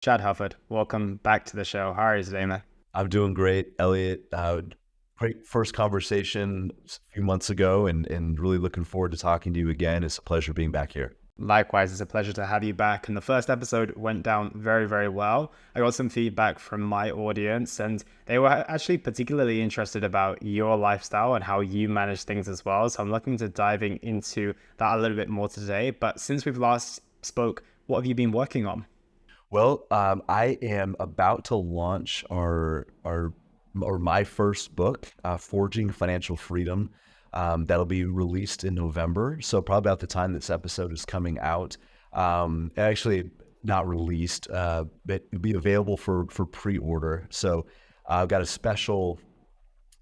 Chad Hufford, welcome back to the show. How are you today, man? I'm doing great, Elliot. Great first conversation a few months ago, and really looking forward to talking to you again. It's a pleasure being back here. Likewise, it's a pleasure to have you back. And the first episode went down very, very well. I got some feedback from my audience, and they were actually particularly interested about your lifestyle and how you manage things as well. So I'm looking to diving into that a little bit more today. But since we've last spoke, what have you been working on? Well, I am about to launch my first book, Forging Financial Freedom. That'll be released in November. So probably about the time this episode is coming out. Actually not released, but it'll be available for pre-order. So I've got a special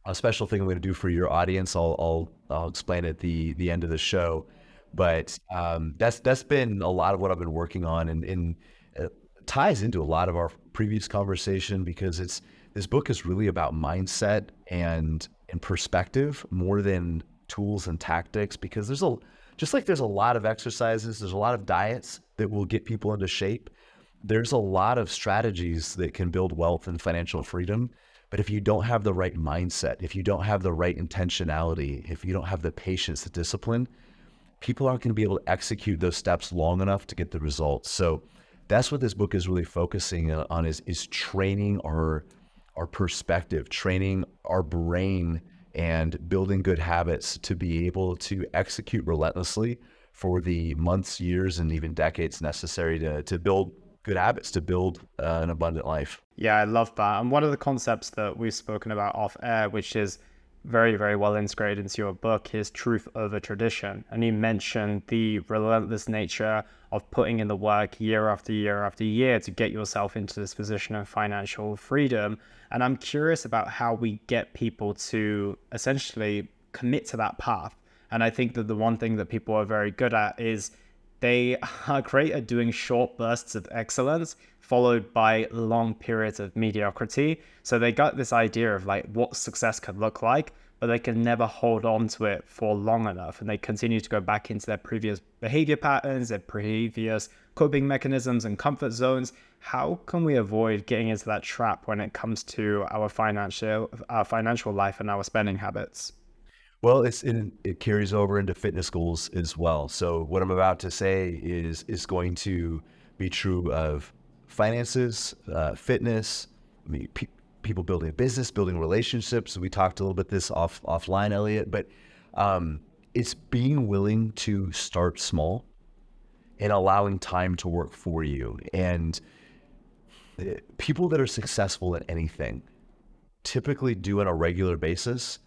thing I'm going to do for your audience. I'll explain at the end of the show. But that's been a lot of what I've been working on, and ties into a lot of our previous conversation because this book is really about mindset and perspective more than tools and tactics, because there's a lot of exercises, there's a lot of diets that will get people into shape. There's a lot of strategies that can build wealth and financial freedom. But if you don't have the right mindset, if you don't have the right intentionality, if you don't have the patience, the discipline, people aren't going to be able to execute those steps long enough to get the results. So that's what this book is really focusing on, is training our perspective, training our brain, and building good habits to be able to execute relentlessly for the months, years, and even decades necessary to build good habits, to build an abundant life. Yeah, I love that. And one of the concepts that we've spoken about off air, which is very, very well integrated into your book, is truth over tradition. And you mentioned the relentless nature of putting in the work year after year after year to get yourself into this position of financial freedom. And I'm curious about how we get people to essentially commit to that path. And I think that the one thing that people are very good at is they are great at doing short bursts of excellence followed by long periods of mediocrity. So they got this idea of like what success could look like, but they can never hold on to it for long enough. And they continue to go back into their previous behavior patterns, their previous coping mechanisms and comfort zones. How can we avoid getting into that trap when it comes to our financial life and our spending habits? Well, it carries over into fitness goals as well. So what I'm about to say is going to be true of finances, fitness. I mean, people building a business, building relationships. We talked a little bit this offline, Elliot, but it's being willing to start small and allowing time to work for you. And people that are successful at anything typically do on a regular basis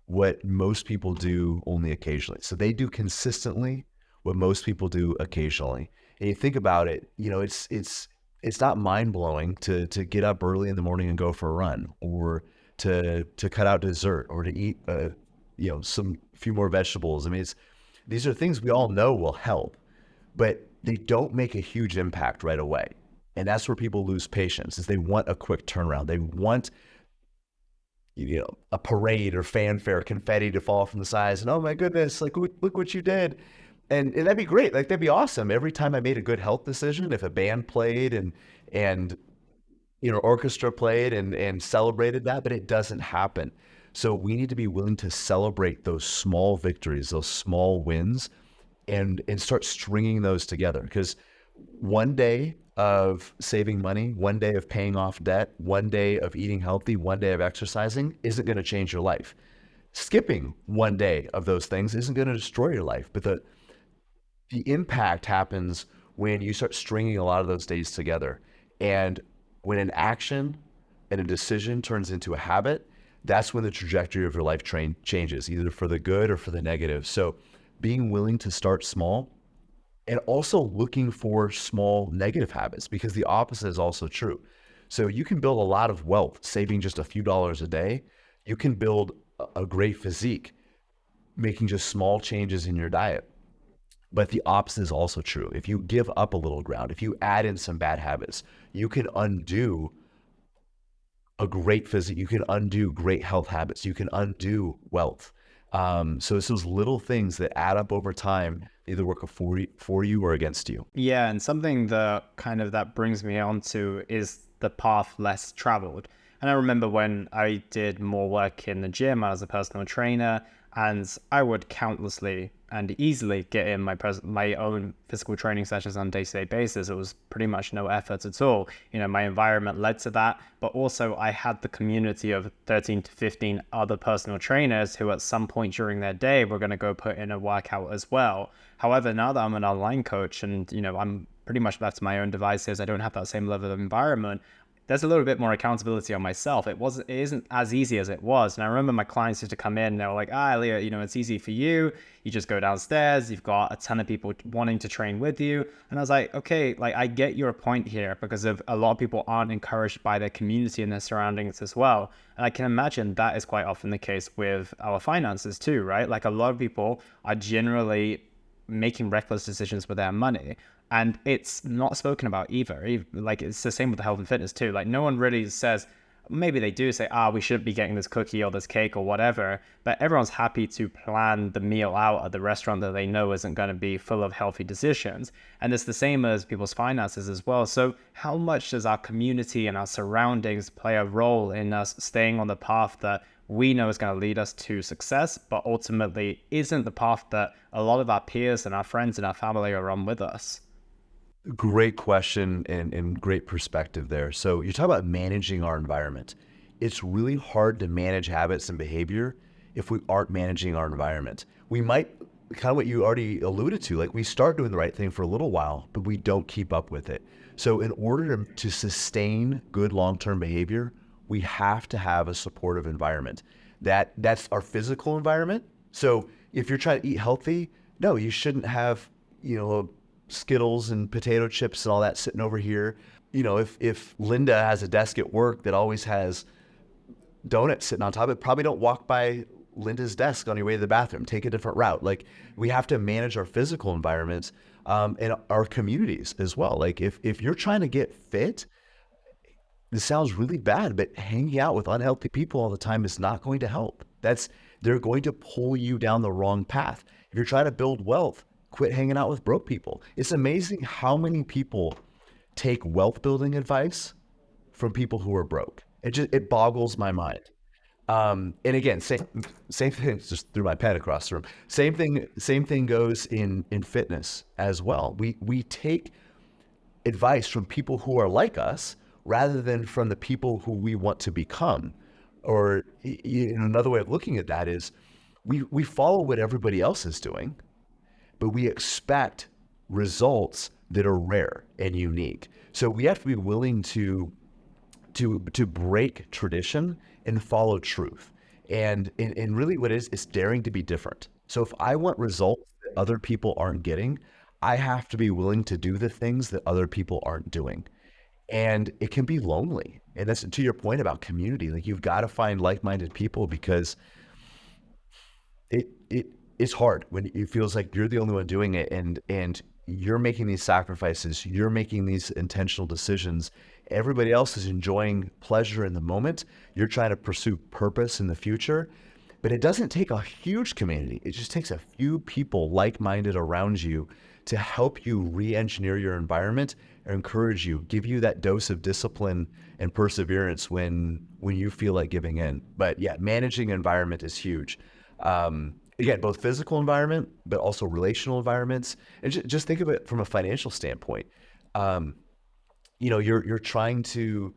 what most people do only occasionally. So they do consistently what most people do occasionally. And you think about it, it's not mind blowing to get up early in the morning and go for a run, or to cut out dessert, or to eat some few more vegetables. I mean, these are things we all know will help, but they don't make a huge impact right away. And that's where people lose patience, is they want a quick turnaround. They want a parade or fanfare, confetti to fall from the skies, and oh my goodness, like look what you did. And that'd be great. Like that'd be awesome. Every time I made a good health decision, if a band played and orchestra played and celebrated that, but it doesn't happen. So we need to be willing to celebrate those small victories, those small wins, and start stringing those together. Because one day of saving money, one day of paying off debt, one day of eating healthy, one day of exercising isn't going to change your life. Skipping one day of those things isn't going to destroy your life, but the impact happens when you start stringing a lot of those days together. And when an action and a decision turns into a habit, that's when the trajectory of your life changes, either for the good or for the negative. So being willing to start small, and also looking for small negative habits, because the opposite is also true. So you can build a lot of wealth saving just a few dollars a day. You can build a great physique making just small changes in your diet. But the opposite is also true. If you give up a little ground, if you add in some bad habits, you can undo a great physique. You can undo great health habits. You can undo wealth. So it's those little things that add up over time. either work for you or against you. Yeah, and something that kind of that brings me on to is the path less traveled. And I remember when I did more work in the gym as a personal trainer, and I would countlessly and easily get in my own physical training sessions on a day-to-day basis. It was pretty much no effort at all. My environment led to that, but also I had the community of 13 to 15 other personal trainers who at some point during their day were going to go put in a workout as well. However, now that I'm an online coach and I'm pretty much left to my own devices, I don't have that same level of environment. There's a little bit more accountability on myself. It isn't as easy as it was. And I remember my clients used to come in and they were like, Leah, it's easy for you. You just go downstairs. You've got a ton of people wanting to train with you. And I was like, okay, like I get your point here because of a lot of people aren't encouraged by their community and their surroundings as well. And I can imagine that is quite often the case with our finances too, right? Like a lot of people are generally making reckless decisions with their money. And it's not spoken about either. Like it's the same with the health and fitness too. Like no one really says, maybe they do say, we should be getting this cookie or this cake or whatever, but everyone's happy to plan the meal out at the restaurant that they know isn't going to be full of healthy decisions. And it's the same as people's finances as well. So how much does our community and our surroundings play a role in us staying on the path that we know is going to lead us to success, but ultimately isn't the path that a lot of our peers and our friends and our family are on with us? Great question and great perspective there. So you talk about managing our environment. It's really hard to manage habits and behavior if we aren't managing our environment. We might, kind of what you already alluded to, like we start doing the right thing for a little while, but we don't keep up with it. So in order to sustain good long-term behavior, we have to have a supportive environment. That's our physical environment. So if you're trying to eat healthy, no, you shouldn't have, Skittles and potato chips and all that sitting over here. If Linda has a desk at work that always has donuts sitting on top of it, probably don't walk by Linda's desk on your way to the bathroom. Take a different route. Like we have to manage our physical environments and our communities as well. Like if you're trying to get fit, this sounds really bad, but hanging out with unhealthy people all the time is not going to help. They're going to pull you down the wrong path. If you're trying to build wealth, quit hanging out with broke people. It's amazing how many people take wealth building advice from people who are broke. It boggles my mind. And again, same thing, just threw my pen across the room. Same thing goes in fitness as well. We take advice from people who are like us rather than from the people who we want to become. Or another way of looking at that is we follow what everybody else is doing, but we expect results that are rare and unique. So we have to be willing to break tradition and follow truth. And really what it is, it's daring to be different. So if I want results that other people aren't getting, I have to be willing to do the things that other people aren't doing. And it can be lonely. And that's to your point about community. Like you've got to find like-minded people because it's hard when it feels like you're the only one doing it and you're making these sacrifices, you're making these intentional decisions. Everybody else is enjoying pleasure in the moment. You're trying to pursue purpose in the future, but it doesn't take a huge community. It just takes a few people like-minded around you to help you re-engineer your environment or encourage you, give you that dose of discipline and perseverance when you feel like giving in. But yeah, managing environment is huge. Again, both physical environment, but also relational environments. And just think of it from a financial standpoint. You're trying to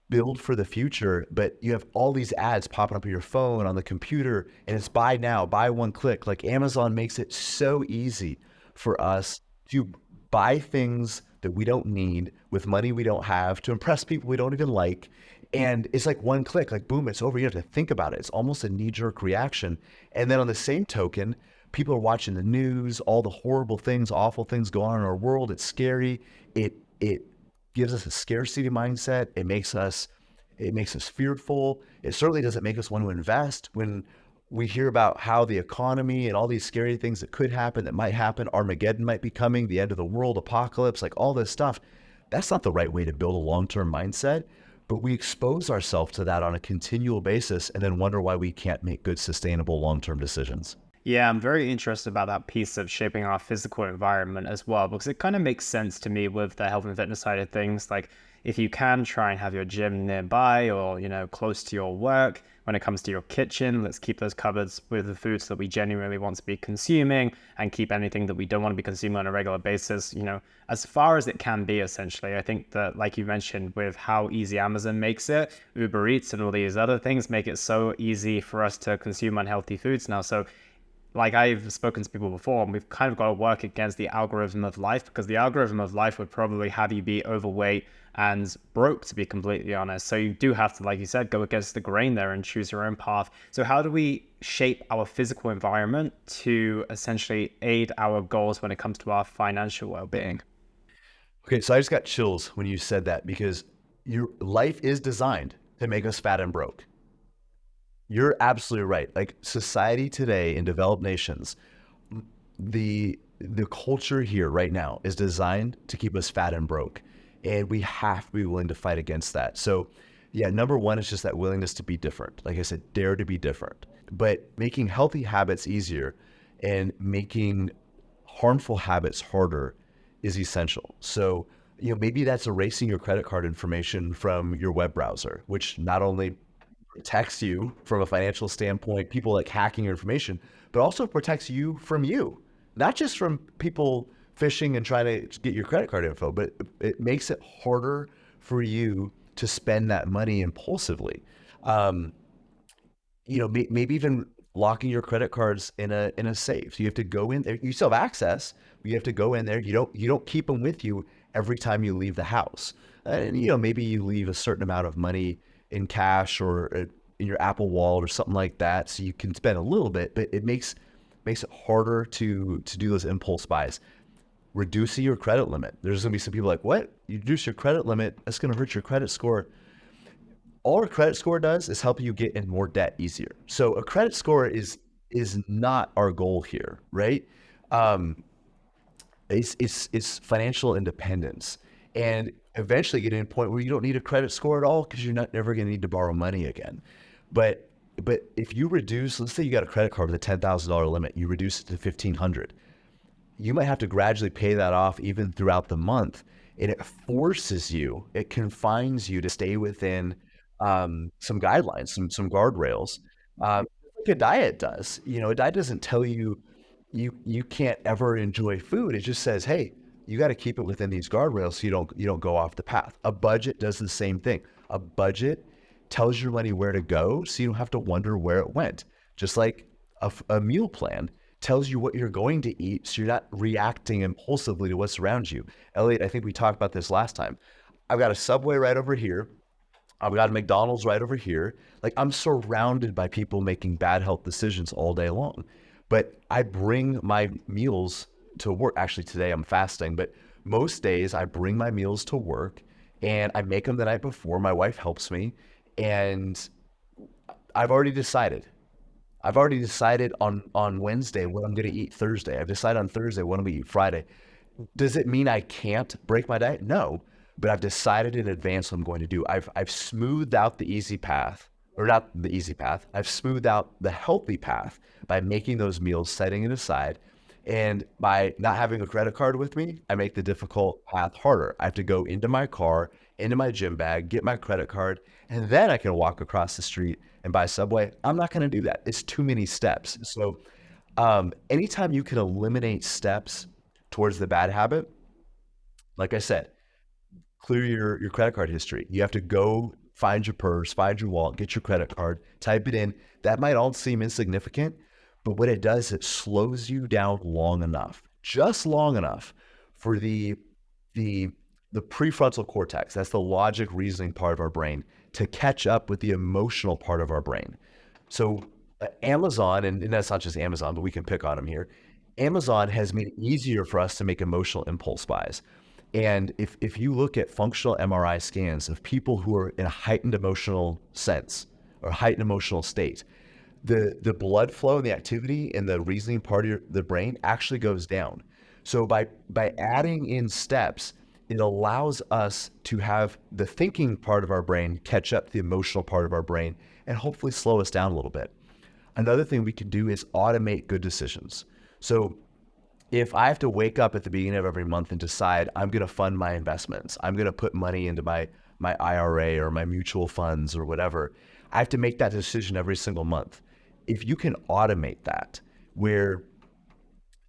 build for the future, but you have all these ads popping up on your phone, on the computer, and it's buy now, buy one click. Like Amazon makes it so easy for us to buy things that we don't need with money we don't have to impress people we don't even like. And it's like one click, like boom, it's over. You have to think about it. It's almost a knee-jerk reaction. And then on the same token, people are watching the news, all the horrible things, awful things go on in our world. It's scary. It gives us a scarcity mindset. It makes us fearful. It certainly doesn't make us want to invest. When we hear about how the economy and all these scary things that could happen, that might happen, Armageddon might be coming, the end of the world, apocalypse, like all this stuff, that's not the right way to build a long-term mindset. But we expose ourselves to that on a continual basis and then wonder why we can't make good, sustainable, long-term decisions. Yeah, I'm very interested about that piece of shaping our physical environment as well, because it kind of makes sense to me with the health and fitness side of things. Like, if you can try and have your gym nearby or, close to your work, when it comes to your kitchen, let's keep those cupboards with the foods that we genuinely want to be consuming and keep anything that we don't want to be consuming on a regular basis, as far as it can be, essentially. I think that, like you mentioned, with how easy Amazon makes it, Uber Eats and all these other things make it so easy for us to consume unhealthy foods now. So, like I've spoken to people before, and we've kind of got to work against the algorithm of life, because the algorithm of life would probably have you be overweight and broke, to be completely honest. So you do have to, like you said, go against the grain there and choose your own path. So how do we shape our physical environment to essentially aid our goals when it comes to our financial well-being? Okay, so I just got chills when you said that because your life is designed to make us fat and broke. You're absolutely right. Like society today in developed nations, the culture here right now is designed to keep us fat and broke. And we have to be willing to fight against that. So yeah, number one is just that willingness to be different. Like I said, dare to be different. But making healthy habits easier and making harmful habits harder is essential. So, maybe that's erasing your credit card information from your web browser, which not only protects you from a financial standpoint, people like hacking your information, but also protects you from you, not just from people phishing and trying to get your credit card info, but it makes it harder for you to spend that money impulsively. Um, maybe even locking your credit cards in a safe. So you have to go in there. You still have access, but you have to go in there. You don't keep them with you every time you leave the house. And maybe you leave a certain amount of money in cash or in your Apple Wallet or something like that, so you can spend a little bit. But it makes it harder to do those impulse buys. Reducing your credit limit. There's going to be some people like, what? You reduce your credit limit? That's going to hurt your credit score. All a credit score does is help you get in more debt easier. So a credit score is not our goal here, right? Um, it's financial independence, and eventually getting to a point where you don't need a credit score at all because you're not never going to need to borrow money again. But if you reduce, let's say you got a credit card with a $10,000 limit, you reduce it to 1,500. You might have to gradually pay that off even throughout the month. And it confines you to stay within some guidelines, some guardrails, like a diet does. A diet doesn't tell you you can't ever enjoy food. It just says, hey, you got to keep it within these guardrails so you don't go off the path. A budget does the same thing. A budget tells your money where to go, so you don't have to wonder where it went. Just like a meal plan tells you what you're going to eat, so you're not reacting impulsively to what's around you. Elliot, I think we talked about this last time. I've got a Subway right over here. I've got a McDonald's right over here. Like, I'm surrounded by people making bad health decisions all day long. But I bring my meals to work. Actually, today I'm fasting, but most days I bring my meals to work and I make them the night before. My wife helps me, and I've already decided. I've already decided on Wednesday what I'm going to eat Thursday. I've decided on Thursday what I'm going to eat Friday. Does it mean I can't break my diet? No, but I've decided in advance what I'm going to do. I've smoothed out the easy path, or not the easy path. I've smoothed out the healthy path by making those meals, setting it aside. And by not having a credit card with me, I make the difficult path harder. I have to go into my car, into my gym bag, get my credit card, and then I can walk across the street and buy Subway. I'm not going to do that. It's too many steps. So anytime you can eliminate steps towards the bad habit, like I said, clear your credit card history. You have to go find your purse, find your wallet, get your credit card, type it in. That might all seem insignificant, but what it does, it slows you down long enough, just long enough for the prefrontal cortex, that's the logic reasoning part of our brain, to catch up with the emotional part of our brain. So Amazon, and that's not just Amazon, but we can pick on them here. Amazon has made it easier for us to make emotional impulse buys. And if you look at functional MRI scans of people who are in a heightened emotional sense or heightened emotional state, the blood flow and the activity in the reasoning part of the brain actually goes down. So by adding in steps, it allows us to have the thinking part of our brain catch up to the emotional part of our brain and hopefully slow us down a little bit. Another thing we can do is automate good decisions. So if I have to wake up at the beginning of every month and decide I'm going to fund my investments, I'm going to put money into my IRA or my mutual funds or whatever, I have to make that decision every single month. If you can automate that, where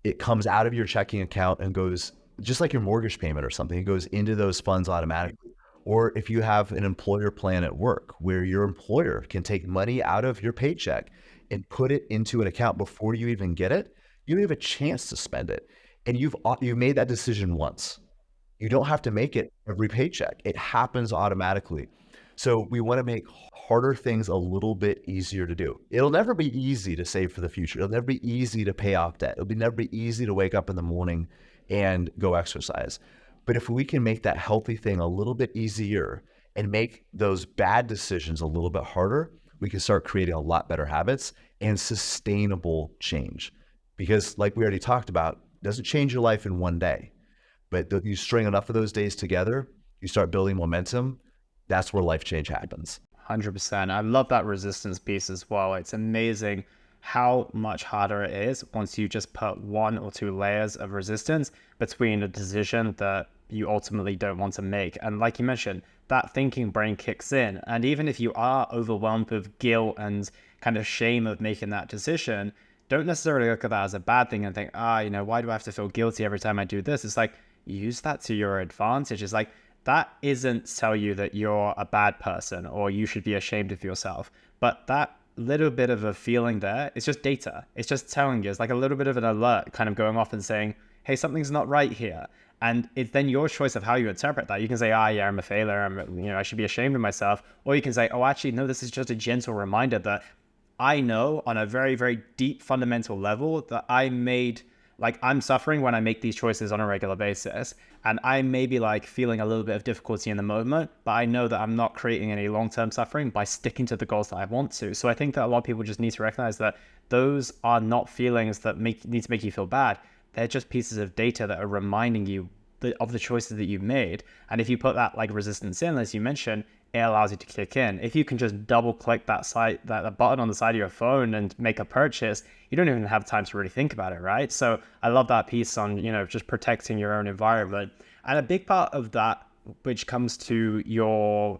it comes out of your checking account and goes just like your mortgage payment or something, it goes into those funds automatically. Or if you have an employer plan at work where your employer can take money out of your paycheck and put it into an account before you even get it, you don't have a chance to spend it. And you've made that decision once. You don't have to make it every paycheck. It happens automatically. So we want to make harder things a little bit easier to do. It'll never be easy to save for the future. It'll never be easy to pay off debt. Never be easy to wake up in the morning and go exercise. But if we can make that healthy thing a little bit easier and make those bad decisions a little bit harder, we can start creating a lot better habits and sustainable change. Because like we already talked about, it doesn't change your life in one day. But you string enough of those days together, you start building momentum, that's where life change happens. 100%. I love that resistance piece as well. It's amazing how much harder it is once you just put 1 or 2 layers of resistance between a decision that you ultimately don't want to make. And like you mentioned, that thinking brain kicks in. And even if you are overwhelmed with guilt and kind of shame of making that decision, don't necessarily look at that as a bad thing and think, why do I have to feel guilty every time I do this? It's like, use that to your advantage. It's like, that isn't tell you that you're a bad person or you should be ashamed of yourself. But that little bit of a feeling there, it's just data. It's just telling you, it's like a little bit of an alert kind of going off and saying, hey, something's not right here. And it's then your choice of how you interpret that. You can say, yeah, I'm a failure. I should be ashamed of myself. Or you can say, oh, actually, no, this is just a gentle reminder that I know on a very, very deep fundamental level that I'm suffering when I make these choices on a regular basis. And I may be feeling a little bit of difficulty in the moment, but I know that I'm not creating any long-term suffering by sticking to the goals that I want to. So I think that a lot of people just need to recognize that those are not feelings that need to make you feel bad. They're just pieces of data that are reminding you of the choices that you've made. And if you put that resistance in, as you mentioned, it allows you to kick in. If you can just double click that button on the side of your phone and make a purchase, you don't even have time to really think about it, right? So I love that piece on, just protecting your own environment. And a big part of that, which comes to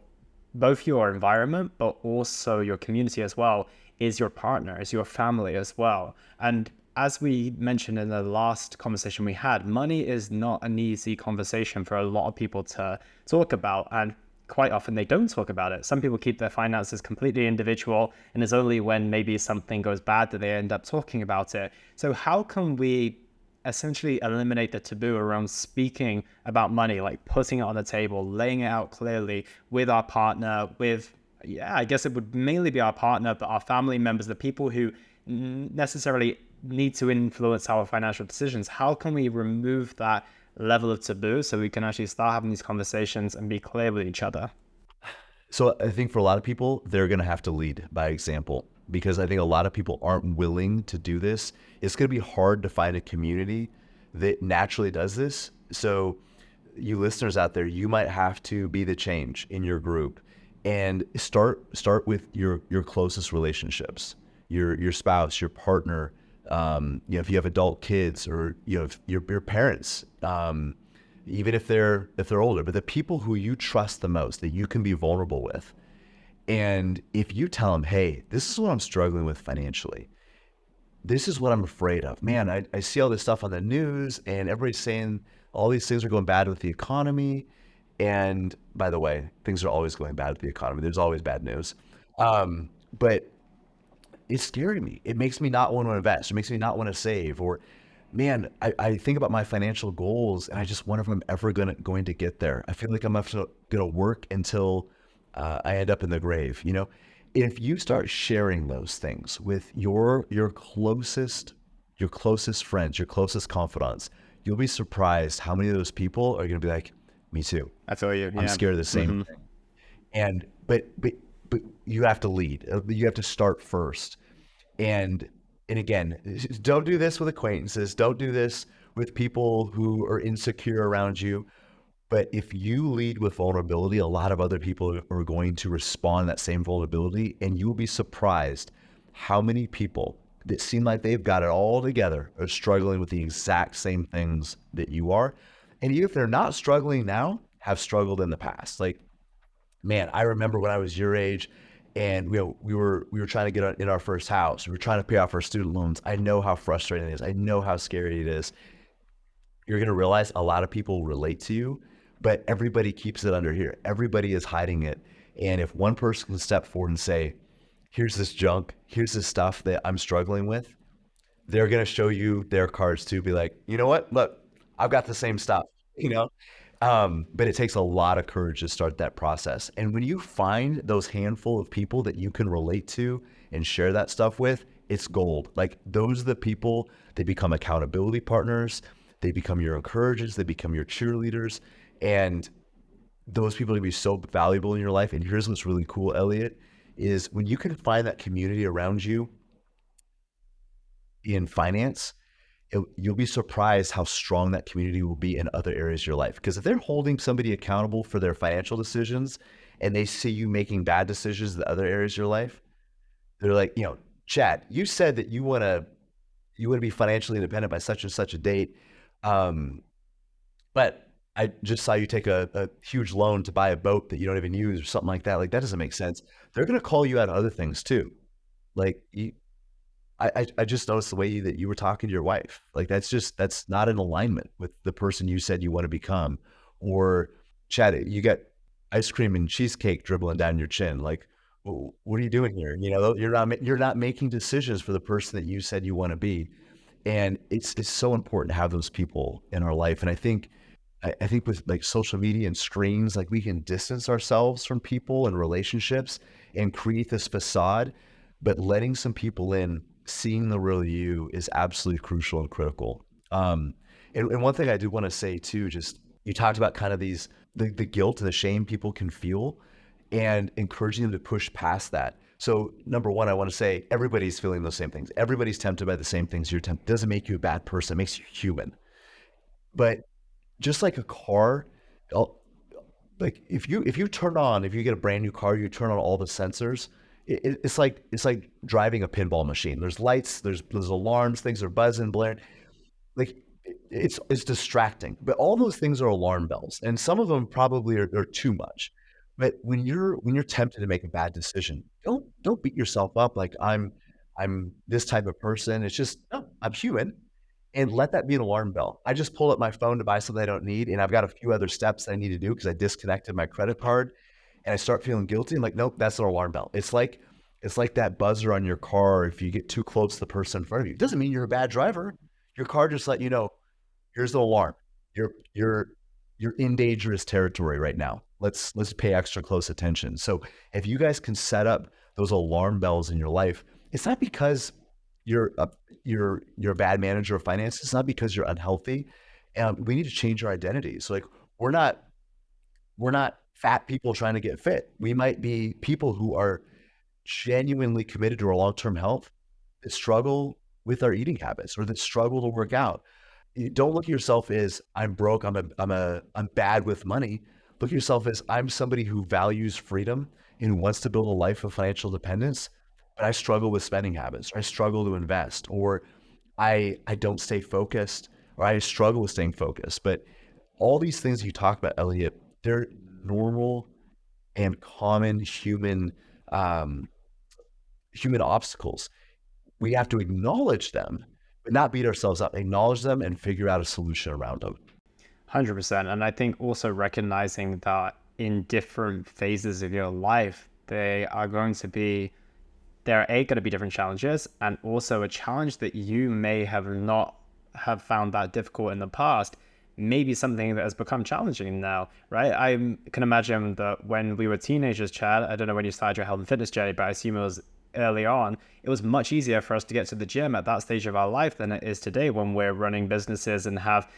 both your environment, but also your community as well, is your partner, is your family as well. And as we mentioned in the last conversation we had, money is not an easy conversation for a lot of people to talk about. And quite often they don't talk about it. Some people keep their finances completely individual, and it's only when maybe something goes bad that they end up talking about it. So how can we essentially eliminate the taboo around speaking about money, like putting it on the table, laying it out clearly with our partner, I guess it would mainly be our partner, but our family members, the people who necessarily need to influence our financial decisions? How can we remove that level of taboo so we can actually start having these conversations and be clear with each other? So I think for a lot of people, they're going to have to lead by example, because I think a lot of people aren't willing to do this. It's going to be hard to find a community that naturally does this. So you listeners out there, you might have to be the change in your group and start with your closest relationships, your spouse, your partner, if you have adult kids, or your parents, even if they're older, but the people who you trust the most, that you can be vulnerable with. And if you tell them, hey, this is what I'm struggling with financially, this is what I'm afraid of, man, I see all this stuff on the news and everybody's saying all these things are going bad with the economy. And by the way, things are always going bad with the economy. There's always bad news. But it's scaring me. It makes me not want to invest. It makes me not want to save. Or, man, I think about my financial goals and I just wonder if I'm ever going to get there. I feel like I'm going to work until I end up in the grave. If you start sharing those things with your closest friends, your closest confidants, you'll be surprised how many of those people are going to be like, me too. I feel you. I'm scared of the same thing. And but you have to lead. You have to start first. And again, don't do this with acquaintances. Don't do this with people who are insecure around you. But if you lead with vulnerability, a lot of other people are going to respond to that same vulnerability, and you will be surprised how many people that seem like they've got it all together are struggling with the exact same things that you are. And even if they're not struggling now, have struggled in the past. Like, man, I remember when I was your age and we were trying to get in our first house. We were trying to pay off our student loans. I know how frustrating it is. I know how scary it is. You're going to realize a lot of people relate to you, but everybody keeps it under here. Everybody is hiding it. And if one person can step forward and say, here's this junk, here's this stuff that I'm struggling with, they're going to show you their cards too. Be like, you know what? Look, I've got the same stuff, you know? But it takes a lot of courage to start that process. And when you find those handful of people that you can relate to and share that stuff with, it's gold. Like, those are the people that become accountability partners. They become your encouragers. They become your cheerleaders. And those people can be so valuable in your life. And here's what's really cool, Elliot, is when you can find that community around you in finance, you'll be surprised how strong that community will be in other areas of your life. Because if they're holding somebody accountable for their financial decisions and they see you making bad decisions in other areas of your life, they're like, Chad, you said that you want to be financially independent by such and such a date. But I just saw you take a huge loan to buy a boat that you don't even use or something like that. Like, that doesn't make sense. They're going to call you out on other things too. Like, I just noticed the way that you were talking to your wife. Like, that's not in alignment with the person you said you want to become. Or, Chad, you got ice cream and cheesecake dribbling down your chin. Like, what are you doing here? You're not making decisions for the person that you said you want to be. And it's so important to have those people in our life. And I think with like social media and screens, like, we can distance ourselves from people and relationships and create this facade, but letting some people in, seeing the real you, is absolutely crucial and critical. And one thing I do want to say too, just, you talked about kind of the guilt and the shame people can feel, and encouraging them to push past that. So number one, I want to say everybody's feeling those same things. Everybody's tempted by the same things you're tempted. It doesn't make you a bad person. It makes you human. But just like a car, like if you get a brand new car, you turn on all the sensors. It's like driving a pinball machine. There's lights, there's alarms, things are buzzing, blaring. Like, it's distracting. But all those things are alarm bells, and some of them probably are too much. But when you're tempted to make a bad decision, don't beat yourself up like I'm this type of person. It's just, no, I'm human. And let that be an alarm bell. I just pull up my phone to buy something I don't need, and I've got a few other steps that I need to do because I disconnected my credit card, and I start feeling guilty. I'm like, nope, that's an alarm bell. It's like that buzzer on your car. If you get too close to the person in front of you, it doesn't mean you're a bad driver. Your car just let you know, here's the alarm. You're in dangerous territory right now. Let's pay extra close attention. So if you guys can set up those alarm bells in your life, it's not because you're a bad manager of finance. It's not because you're unhealthy. We need to change our identity. So, like, we're not fat people trying to get fit. We might be people who are genuinely committed to our long-term health that struggle with our eating habits, or that struggle to work out. You don't look at yourself as, I'm broke, I'm bad with money. Look at yourself as, I'm somebody who values freedom and wants to build a life of financial independence, but I struggle with spending habits, or I struggle to invest, or I don't stay focused, or I struggle with staying focused. But all these things you talk about, Elliot, they're normal and common human obstacles. We have to acknowledge them, but not beat ourselves up. Acknowledge them and figure out a solution around them. 100%. And I think also recognizing that in different phases of your life, there are going to be different challenges, and also a challenge that you may have not have found that difficult in the past, maybe something that has become challenging now, right? I can imagine that when we were teenagers, Chad, I don't know when you started your health and fitness journey, but I assume it was early on, it was much easier for us to get to the gym at that stage of our life than it is today, when we're running businesses and have,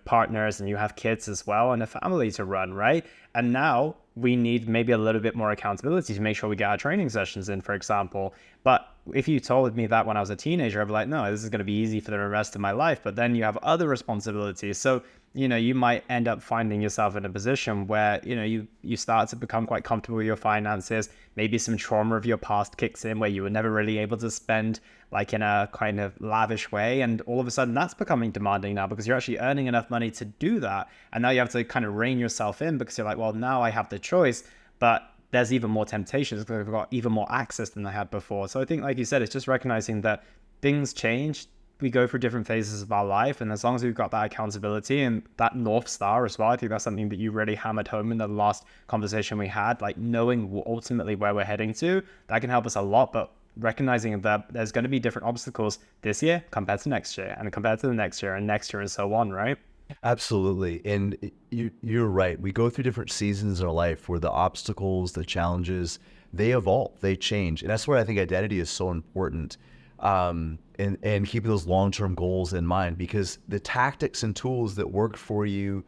partners, and you have kids as well, and a family to run, right? And now we need maybe a little bit more accountability to make sure we get our training sessions in, for example. But if you told me that when I was a teenager, I'd be like, no, this is going to be easy for the rest of my life. But then you have other responsibilities. So you might end up finding yourself in a position where, you start to become quite comfortable with your finances. Maybe some trauma of your past kicks in where you were never really able to spend like in a kind of lavish way. And all of a sudden that's becoming demanding now because you're actually earning enough money to do that. And now you have to kind of rein yourself in because you're like, well, now I have the choice, but there's even more temptations because I've got even more access than I had before. So I think, like you said, it's just recognizing that things change. We go through different phases of our life, and as long as we've got that accountability and that North Star as well, I think that's something that you really hammered home in the last conversation we had, like knowing ultimately where we're heading to, that can help us a lot. But recognizing that there's going to be different obstacles this year compared to next year and compared to the next year and so on, right? Absolutely. And you're right. We go through different seasons in our life where the obstacles, the challenges, they evolve, they change. And that's where I think identity is so important. And keeping those long-term goals in mind, because the tactics and tools that worked for you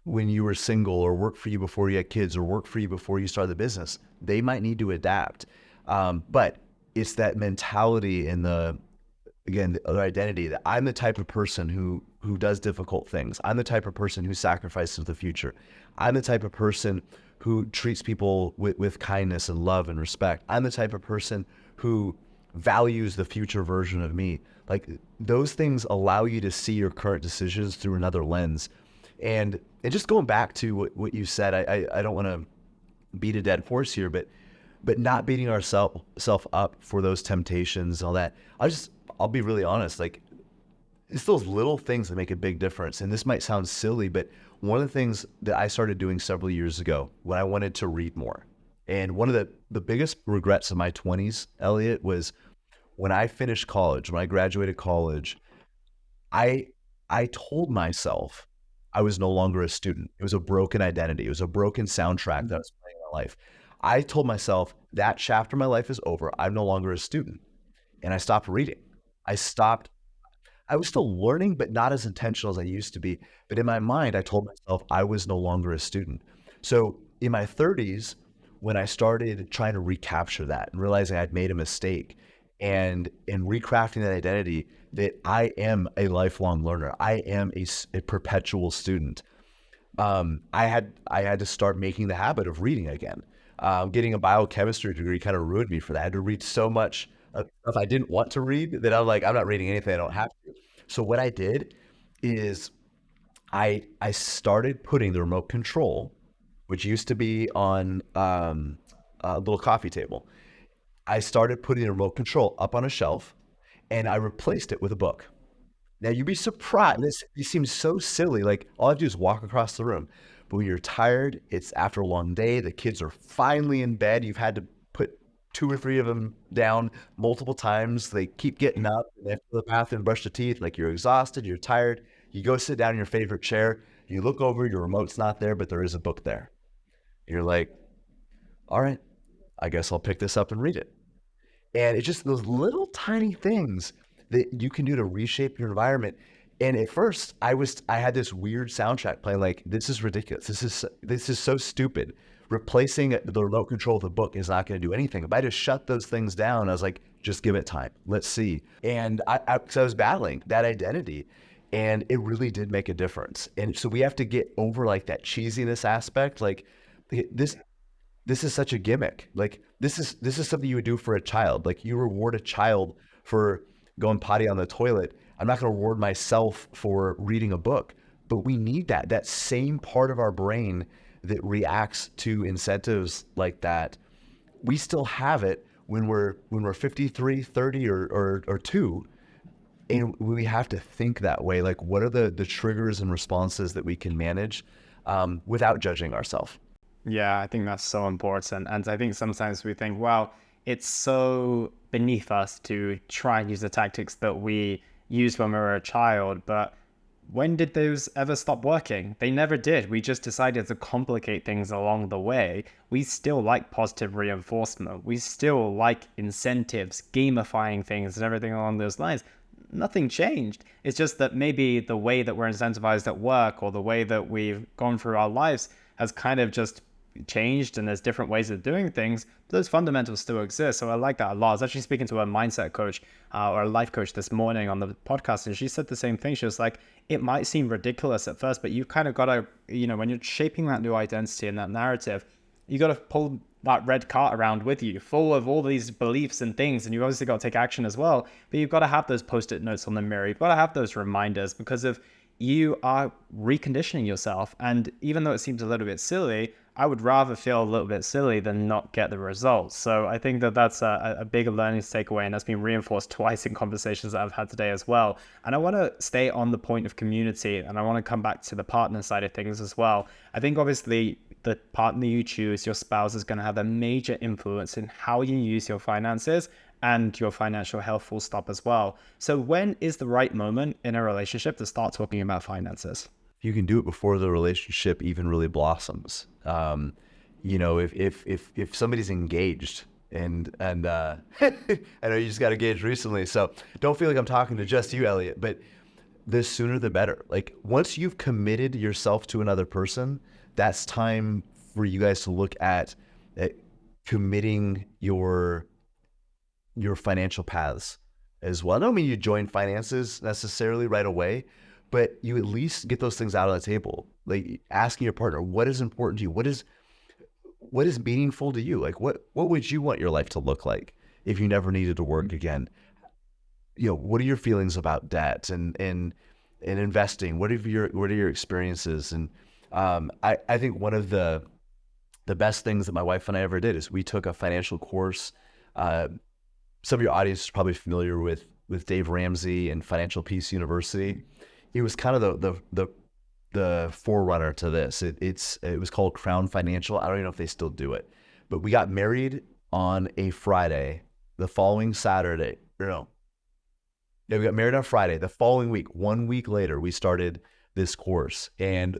when you were single or worked for you before you had kids or worked for you before you started the business, they might need to adapt. But it's that mentality and the identity that I'm the type of person who does difficult things. I'm the type of person who sacrifices the future. I'm the type of person who treats people with kindness and love and respect. I'm the type of person who values the future version of me. Like, those things allow you to see your current decisions through another lens. And just going back to what you said, I don't want to beat a dead horse here, but not beating ourselves up for those temptations and all that. I'll be really honest, like, it's those little things that make a big difference. And this might sound silly, but one of the things that I started doing several years ago when I wanted to read more, and one of the biggest regrets of my 20s, Elliot, was when I finished college, when I graduated college, I told myself I was no longer a student. It was a broken identity. It was a broken soundtrack that I was playing in my life. I told myself that chapter of my life is over. I'm no longer a student. And I stopped reading. I was still learning, but not as intentional as I used to be. But in my mind, I told myself I was no longer a student. So in my 30s, when I started trying to recapture that and realizing I'd made a mistake and recrafting that identity, that I am a lifelong learner, I am a perpetual student. I had to start making the habit of reading again. Getting a biochemistry degree kind of ruined me for that. I had to read so much stuff I didn't want to read that I'm like, I'm not reading anything I don't have to. So what I did is I started putting the remote control, which used to be on a little coffee table. I started putting the remote control up on a shelf, and I replaced it with a book. Now, you'd be surprised. This seems so silly. Like, all I have to do is walk across the room. But when you're tired, it's after a long day, the kids are finally in bed. You've had to put 2 or 3 of them down multiple times. They keep getting up. They have to go to the bathroom, brush their teeth. Like, you're exhausted, you're tired. You go sit down in your favorite chair. You look over, your remote's not there, but there is a book there. You're like, all right, I guess I'll pick this up and read it. And it's just those little tiny things that you can do to reshape your environment. And at first I had this weird soundtrack playing, like, this is ridiculous. This is so stupid. Replacing the remote control of the book is not going to do anything. If I just shut those things down, I was like, just give it time. Let's see. And I was battling that identity, and it really did make a difference. And so we have to get over like that cheesiness aspect. Like, this is such a gimmick. Like, this is something you would do for a child. Like, you reward a child for going potty on the toilet. I'm not going to reward myself for reading a book. But we need that same part of our brain that reacts to incentives like that. We still have it when we're 53, 30, or 2. And we have to think that way. Like, what are the triggers and responses that we can manage without judging ourselves? Yeah, I think that's so important. And I think sometimes we think, well, it's so beneath us to try and use the tactics that we used when we were a child. But when did those ever stop working? They never did. We just decided to complicate things along the way. We still like positive reinforcement. We still like incentives, gamifying things and everything along those lines. Nothing changed. It's just that maybe the way that we're incentivized at work or the way that we've gone through our lives has kind of just changed and there's different ways of doing things, but those fundamentals still exist. So I like that a lot. I was actually speaking to a mindset coach or a life coach this morning on the podcast, and she said the same thing. She was like, it might seem ridiculous at first, but you've kind of got to, when you're shaping that new identity and that narrative, you got to pull that red cart around with you, full of all these beliefs and things. And you obviously got to take action as well. But you've got to have those post-it notes on the mirror. You've got to have those reminders, because if you are reconditioning yourself. And even though it seems a little bit silly, I would rather feel a little bit silly than not get the results. So I think that that's a big learning to take away, and that's been reinforced twice in conversations that I've had today as well. And I want to stay on the point of community, and I want to come back to the partner side of things as well. I think obviously the partner you choose, your spouse, is going to have a major influence in how you use your finances and your financial health, full stop, as well. So when is the right moment in a relationship to start talking about finances? You can do it before the relationship even really blossoms. If somebody's engaged and I know you just got engaged recently, so don't feel like I'm talking to just you, Elliot, but the sooner the better. Like, once you've committed yourself to another person, that's time for you guys to look at committing your financial paths as well. I don't mean you join finances necessarily right away, but you at least get those things out on the table. Like, asking your partner, what is important to you? What is meaningful to you? Like, what would you want your life to look like if you never needed to work again? What are your feelings about debt and investing? What are your experiences? And I think one of the best things that my wife and I ever did is we took a financial course. Some of your audience is probably familiar with Dave Ramsey and Financial Peace University. It was kind of the forerunner to this. It was called Crown Financial. I don't even know if they still do it, but we got married on a Friday. The following Saturday, we got married on Friday. The following week, 1 week later, we started this course, and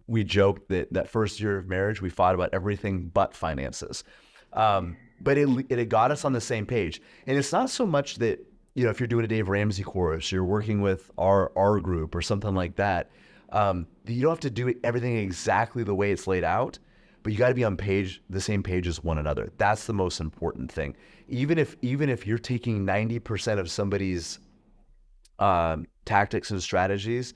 we joked that first year of marriage, we fought about everything but finances. But it had got us on the same page. And it's not so much that, if you're doing a Dave Ramsey course, you're working with our group or something like that, you don't have to do everything exactly the way it's laid out, but you got to be on the same page as one another. That's the most important thing. Even if you're taking 90% of somebody's tactics and strategies,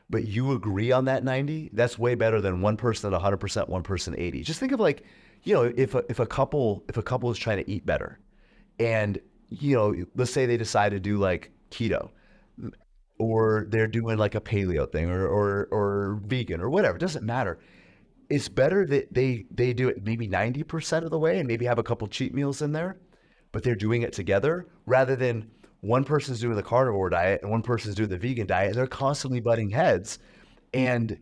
but you agree on that 90, that's way better than one person at 100%, one person 80. Just think of, like, if a couple is trying to eat better, and let's say they decide to do like keto, or they're doing like a paleo thing, or vegan, or whatever, it doesn't matter. It's better that they do it maybe 90% of the way and maybe have a couple cheat meals in there, but they're doing it together, rather than one person's doing the carnivore diet and one person's doing the vegan diet, and they're constantly butting heads, and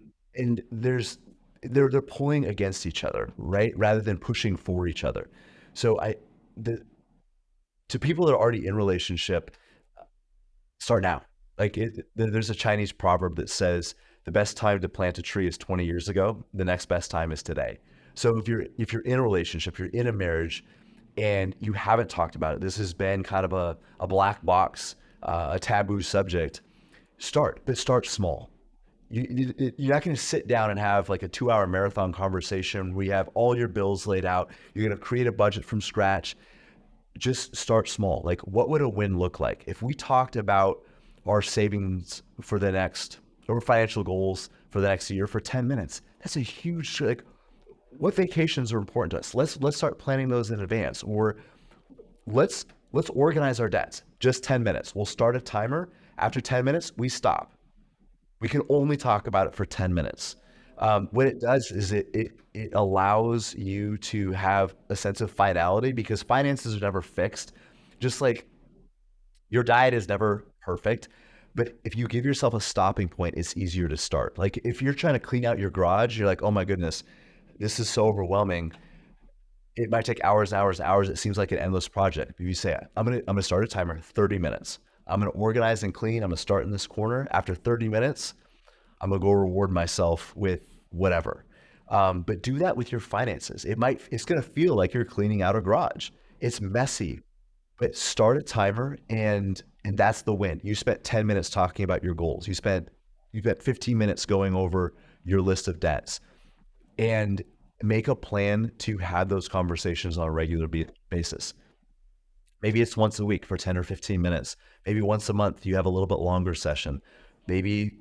they're pulling against each other, right? Rather than pushing for each other. So to people that are already in relationship, start now. Like, there's a Chinese proverb that says the best time to plant a tree is 20 years ago. The next best time is today. So if you're in a relationship, you're in a marriage, and you haven't talked about it, this has been kind of a black box, a taboo subject, start small. You're not going to sit down and have like a 2-hour marathon conversation where you have all your bills laid out. You're going to create a budget from scratch. Just start small. Like, what would a win look like if we talked about our savings for the next, or financial goals for the next year for 10 minutes? That's a huge, like, what vacations are important to us? Let's start planning those in advance. Or let's organize our debts. Just 10 minutes. We'll start a timer. After 10 minutes, we stop. We can only talk about it for 10 minutes. What it does is it allows you to have a sense of finality, because finances are never fixed. Just like your diet is never perfect, but if you give yourself a stopping point, it's easier to start. Like, if you're trying to clean out your garage, you're like, oh my goodness, this is so overwhelming. It might take hours and hours and hours. It seems like an endless project. If you say, I'm gonna start a timer, 30 minutes. I'm going to organize and clean. I'm going to start in this corner. After 30 minutes, I'm going to go reward myself with whatever. But do that with your finances. It's going to feel like you're cleaning out a garage. It's messy, but start a timer, and that's the win. You spent 10 minutes talking about your goals. You spent 15 minutes going over your list of debts. And make a plan to have those conversations on a regular basis. Maybe it's once a week for 10 or 15 minutes. Maybe once a month you have a little bit longer session. Maybe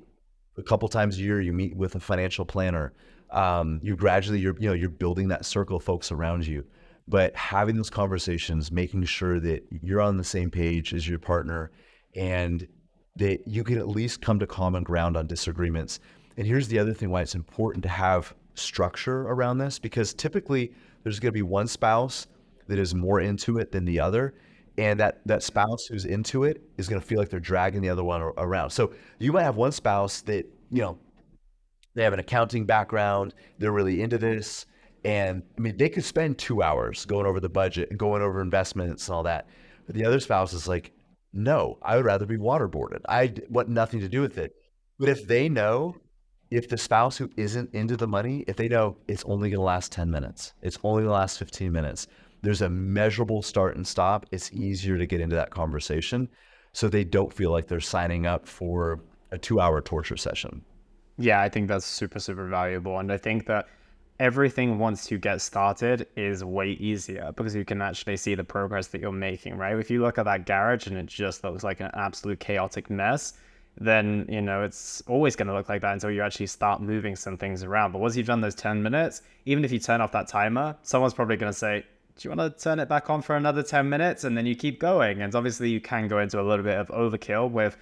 a couple times a year you meet with a financial planner. You gradually you're building that circle of folks around you. But having those conversations, making sure that you're on the same page as your partner, and that you can at least come to common ground on disagreements. And here's the other thing why it's important to have structure around this, because typically there's going to be one spouse that is more into it than the other. And that spouse who's into it is going to feel like they're dragging the other one around. So you might have one spouse that, they have an accounting background, they're really into this. And I mean, they could spend 2 hours going over the budget and going over investments and all that. But the other spouse is like, no, I would rather be waterboarded. I want nothing to do with it. But if the spouse who isn't into the money, if they know it's only going to last 10 minutes, it's only going to last 15 minutes, there's a measurable start and stop, it's easier to get into that conversation so they don't feel like they're signing up for a 2-hour torture session. Yeah, I think that's super, super valuable. And I think that everything once you get started is way easier because you can actually see the progress that you're making, right? If you look at that garage and it just looks like an absolute chaotic mess, then, it's always going to look like that until you actually start moving some things around. But once you've done those 10 minutes, even if you turn off that timer, someone's probably going to say, do you want to turn it back on for another 10 minutes? And then you keep going. And obviously you can go into a little bit of overkill with,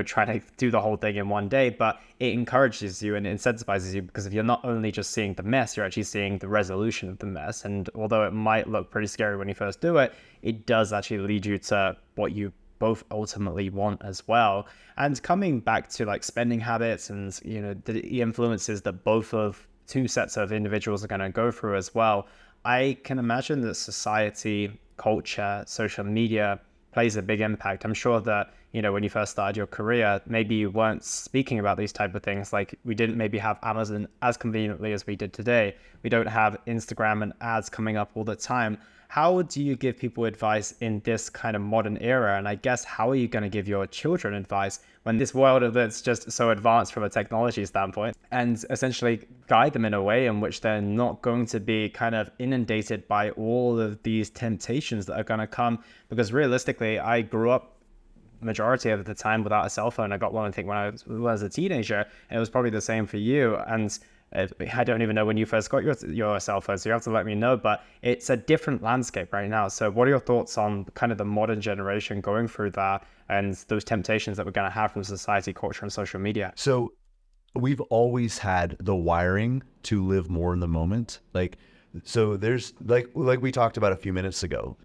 trying to do the whole thing in one day, but it encourages you and it incentivizes you, because if you're not only just seeing the mess, you're actually seeing the resolution of the mess. And although it might look pretty scary when you first do it, it does actually lead you to what you both ultimately want as well. And coming back to like spending habits and, the influences that both of two sets of individuals are going to go through as well, I can imagine that society, culture, social media plays a big impact. I'm sure that, when you first started your career, maybe you weren't speaking about these type of things. Like we didn't maybe have Amazon as conveniently as we did today. We don't have Instagram and ads coming up all the time. How do you give people advice in this kind of modern era? And I guess, how are you going to give your children advice when this world that's just so advanced from a technology standpoint, and essentially guide them in a way in which they're not going to be kind of inundated by all of these temptations that are going to come? Because realistically, I grew up majority of the time without a cell phone. I got one, I think, when I was a teenager, and it was probably the same for you. And I don't even know when you first got your cell phone, so you have to let me know, but it's a different landscape right now. So what are your thoughts on kind of the modern generation going through that and those temptations that we're going to have from society, culture, and social media? So we've always had the wiring to live more in the moment. So there's like we talked about a few minutes ago,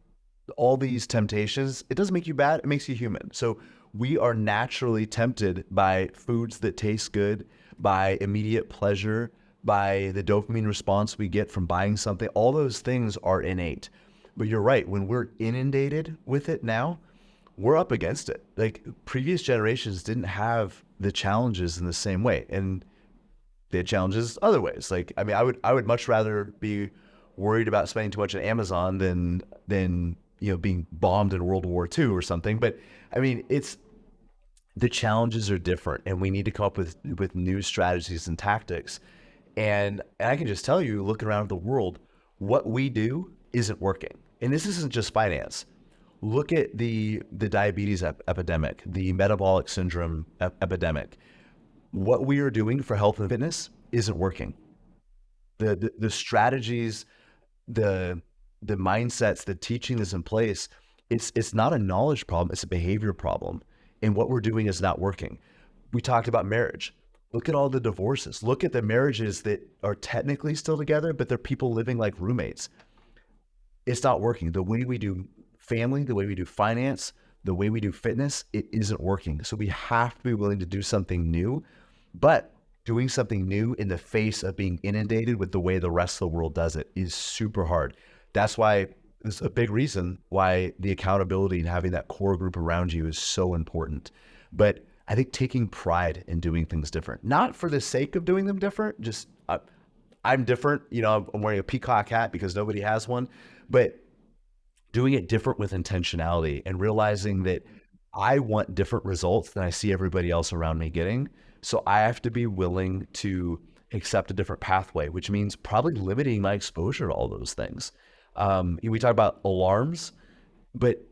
all these temptations, it doesn't make you bad, it makes you human. So we are naturally tempted by foods that taste good, by immediate pleasure, by the dopamine response we get from buying something. All those things are innate. But you're right, when we're inundated with it now, we're up against it. Like previous generations didn't have the challenges in the same way, and they had challenges other ways. Like, I mean, I would much rather be worried about spending too much on Amazon than being bombed in World War II or something. But I mean, the challenges are different, and we need to come up with new strategies and tactics. And I can just tell you, looking around the world, what we do isn't working. And this isn't just finance. Look at the diabetes epidemic, the metabolic syndrome epidemic. What we are doing for health and fitness isn't working. The strategies, the mindsets, the teaching is in place. It's not a knowledge problem, it's a behavior problem. And what we're doing is not working. We talked about marriage. Look at all the divorces. Look at the marriages that are technically still together, but they're people living like roommates. It's not working. The way we do family, the way we do finance, the way we do fitness, it isn't working. So we have to be willing to do something new, but doing something new in the face of being inundated with the way the rest of the world does it is super hard. That's why it's a big reason why the accountability and having that core group around you is so important. But I think taking pride in doing things different, not for the sake of doing them different, just I'm different, I'm wearing a peacock hat because nobody has one, but doing it different with intentionality and realizing that I want different results than I see everybody else around me getting. So I have to be willing to accept a different pathway, which means probably limiting my exposure to all those things. We talk about alarms, but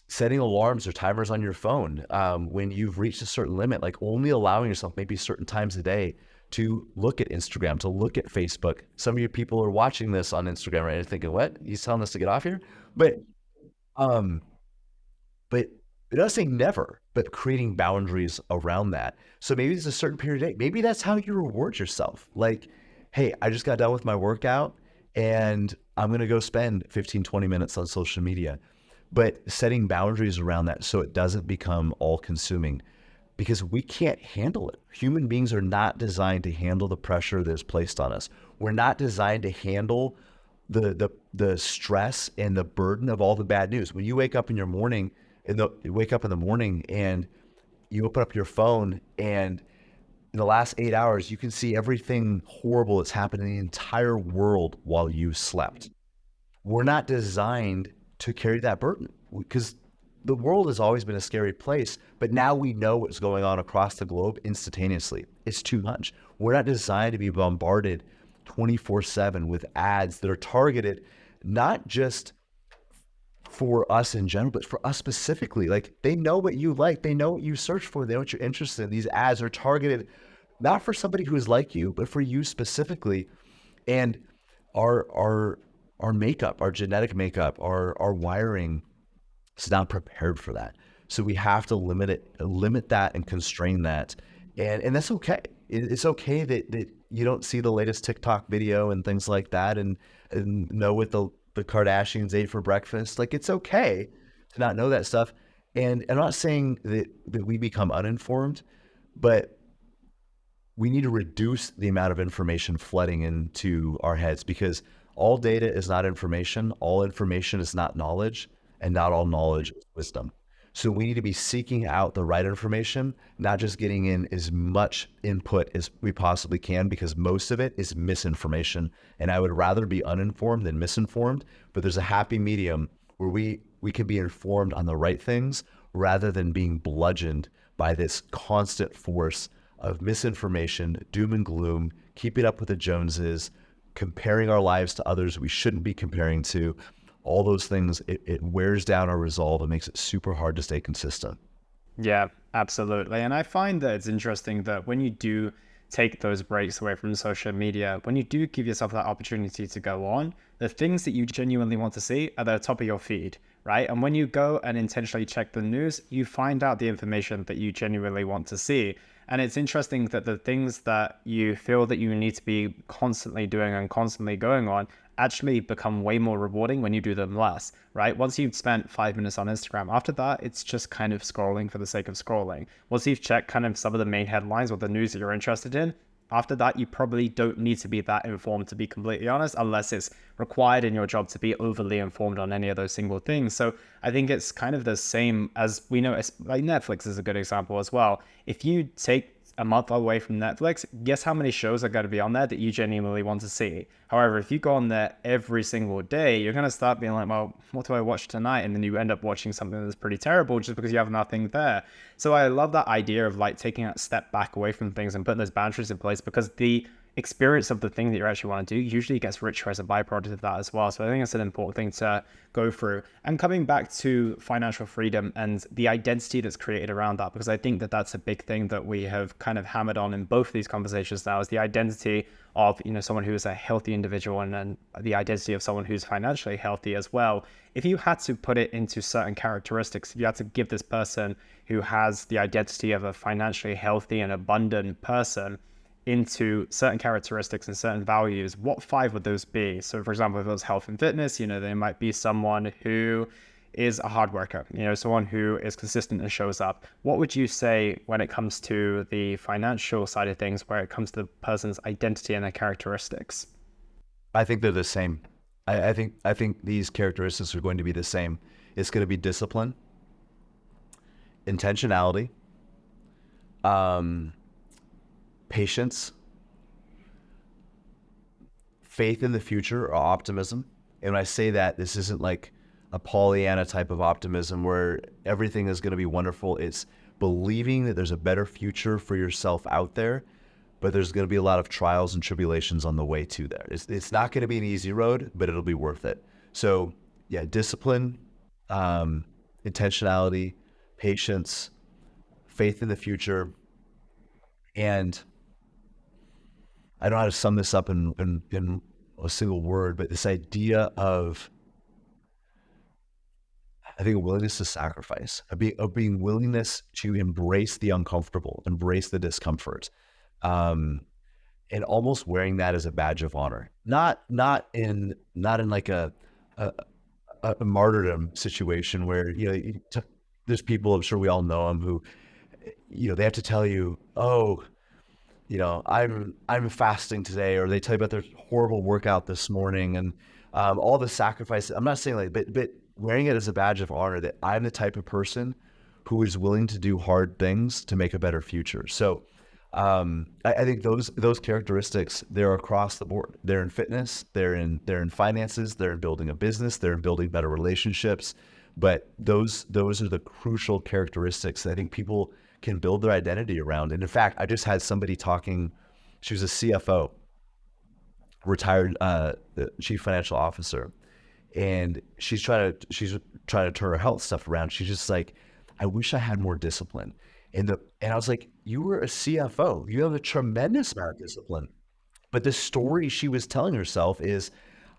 setting alarms or timers on your phone when you've reached a certain limit, like only allowing yourself maybe certain times a day to look at Instagram, to look at Facebook. Some of you people are watching this on Instagram, right? And thinking, what? He's telling us to get off here? Um, but it doesn't say never, but creating boundaries around that. So maybe it's a certain period of day. Maybe that's how you reward yourself. Like, hey, I just got done with my workout and I'm going to go spend 15, 20 minutes on social media. But setting boundaries around that so it doesn't become all consuming, because we can't handle it. Human beings are not designed to handle the pressure that's placed on us. We're not designed to handle the stress and the burden of all the bad news. When you wake up in your morning, you wake up in the morning and you open up your phone, and in the last 8 hours, you can see everything horrible that's happened in the entire world while you slept. We're not designed to carry that burden, because the world has always been a scary place, but now we know what's going on across the globe instantaneously. It's too much. We're not designed to be bombarded 24/7 with ads that are targeted not just for us in general, but for us specifically. Like, they know what you like, they know what you search for, they know what you're interested in. These ads are targeted not for somebody who is like you, but for you specifically. And our makeup, our genetic makeup, our wiring is not prepared for that. So we have to limit that and constrain that. And that's okay. It's okay that you don't see the latest TikTok video and things like that and know what the Kardashians ate for breakfast. Like, it's okay to not know that stuff. And I'm not saying that we become uninformed, but we need to reduce the amount of information flooding into our heads, because all data is not information, all information is not knowledge, and not all knowledge is wisdom. So we need to be seeking out the right information, not just getting in as much input as we possibly can, because most of it is misinformation. And I would rather be uninformed than misinformed, but there's a happy medium where we can be informed on the right things rather than being bludgeoned by this constant force of misinformation, doom and gloom, keeping up with the Joneses, comparing our lives to others we shouldn't be comparing to. All those things, it wears down our resolve and makes it super hard to stay consistent. Yeah, absolutely. And I find that it's interesting that when you do take those breaks away from social media, when you do give yourself that opportunity to go on, the things that you genuinely want to see are at the top of your feed, right? And when you go and intentionally check the news, you find out the information that you genuinely want to see. And it's interesting that the things that you feel that you need to be constantly doing and constantly going on actually become way more rewarding when you do them less, right? Once you've spent 5 minutes on Instagram, after that, it's just kind of scrolling for the sake of scrolling. Once you've checked kind of some of the main headlines or the news that you're interested in, after that, you probably don't need to be that informed, to be completely honest, unless it's required in your job to be overly informed on any of those single things. So I think it's kind of the same as we know, like Netflix is a good example as well. If you take a month away from Netflix, guess how many shows are going to be on there that you genuinely want to see? However, if you go on there every single day, you're going to start being like, well, what do I watch tonight? And then you end up watching something that's pretty terrible just because you have nothing there. So I love that idea of like taking that step back away from things and putting those boundaries in place, because the experience of the thing that you actually want to do usually gets richer as a byproduct of that as well. So I think it's an important thing to go through. And coming back to financial freedom and the identity that's created around that, because I think that that's a big thing that we have kind of hammered on in both of these conversations now, is the identity of, you know, someone who is a healthy individual and then the identity of someone who's financially healthy as well. If you had to put it into certain characteristics, if you had to give this person who has the identity of a financially healthy and abundant person into certain characteristics and certain values, what 5 would those be? So for example, if it was health and fitness, you know, they might be someone who is a hard worker, you know, someone who is consistent and shows up. What would you say when it comes to the financial side of things, where it comes to the person's identity and their characteristics? I think they're the same. I think these characteristics are going to be the same. It's going to be discipline, intentionality, patience, faith in the future, or optimism. And when I say that, this isn't like a Pollyanna type of optimism where everything is going to be wonderful. It's believing that there's a better future for yourself out there, but there's going to be a lot of trials and tribulations on the way to there. It's not going to be an easy road, but it'll be worth it. So yeah, discipline, intentionality, patience, faith in the future. And I don't know how to sum this up in a single word, but this idea of, I think, a willingness to sacrifice, of being willingness to embrace the uncomfortable, embrace the discomfort, and almost wearing that as a badge of honor. Not in like a, a martyrdom situation where, there's people, I'm sure we all know them, who, they have to tell you, oh, I'm fasting today, or they tell you about their horrible workout this morning and all the sacrifices. I'm not saying but wearing it as a badge of honor that I'm the type of person who is willing to do hard things to make a better future. So I think those characteristics, they're across the board. They're in fitness, they're in finances, they're in building a business, they're in building better relationships. But those are the crucial characteristics that I think people can build their identity around. And in fact, I just had somebody talking. She was a CFO, retired chief financial officer, and she's trying to turn her health stuff around. She's just like, I wish I had more discipline. And I was like, you were a CFO. You have a tremendous amount of discipline. But the story she was telling herself is,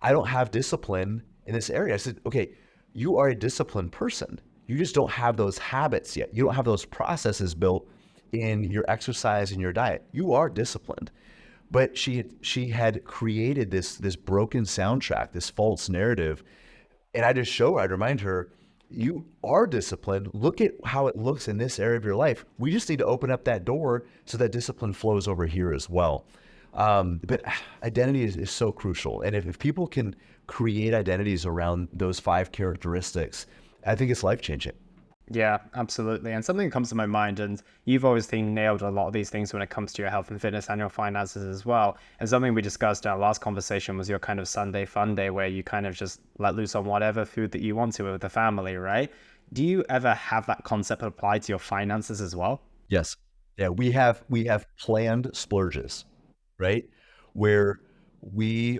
I don't have discipline in this area. I said, okay, you are a disciplined person. You just don't have those habits yet. You don't have those processes built in your exercise and your diet. You are disciplined. But she had created this broken soundtrack, this false narrative. And I'd remind her, you are disciplined. Look at how it looks in this area of your life. We just need to open up that door so that discipline flows over here as well. But identity is so crucial. And if people can create identities around those 5 characteristics, I think it's life-changing. Yeah, absolutely. And something that comes to my mind, and you've obviously nailed a lot of these things when it comes to your health and fitness and your finances as well. And something we discussed in our last conversation was your kind of Sunday fun day, where you kind of just let loose on whatever food that you want to with the family, right? Do you ever have that concept applied to your finances as well? Yes. Yeah, we have planned splurges, right? Where we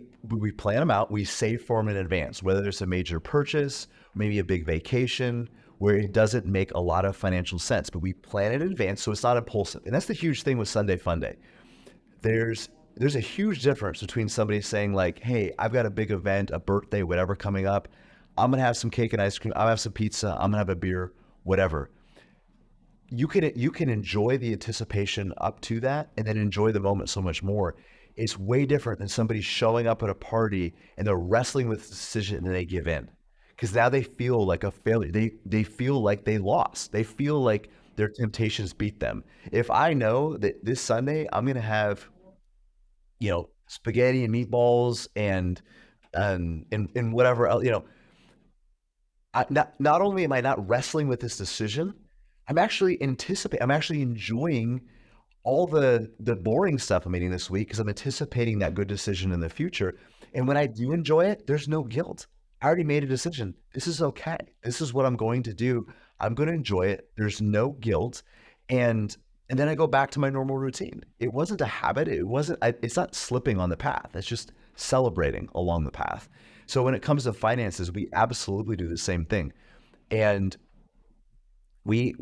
plan them out, we save for them in advance, whether there's a major purchase, maybe a big vacation, where it doesn't make a lot of financial sense, but we plan it in advance so it's not impulsive. And that's the huge thing with Sunday Fun Day. There's a huge difference between somebody saying like, hey, I've got a big event, a birthday, whatever coming up. I'm going to have some cake and ice cream. I'll have some pizza. I'm going to have a beer, whatever. You can enjoy the anticipation up to that and then enjoy the moment so much more. It's way different than somebody showing up at a party and they're wrestling with the decision and they give in. Because now they feel like a failure. They feel like they lost. They feel like their temptations beat them. If I know that this Sunday I'm going to have, spaghetti and meatballs and whatever else, not only am I not wrestling with this decision, I'm actually enjoying all the boring stuff I'm eating this week because I'm anticipating that good decision in the future. And when I do enjoy it, there's no guilt. I already made a decision. This is okay. This is what I'm going to do. I'm going to enjoy it. There's no guilt. And then I go back to my normal routine. It wasn't a habit. It's not slipping on the path. It's just celebrating along the path. So when it comes to finances, we absolutely do the same thing. And we've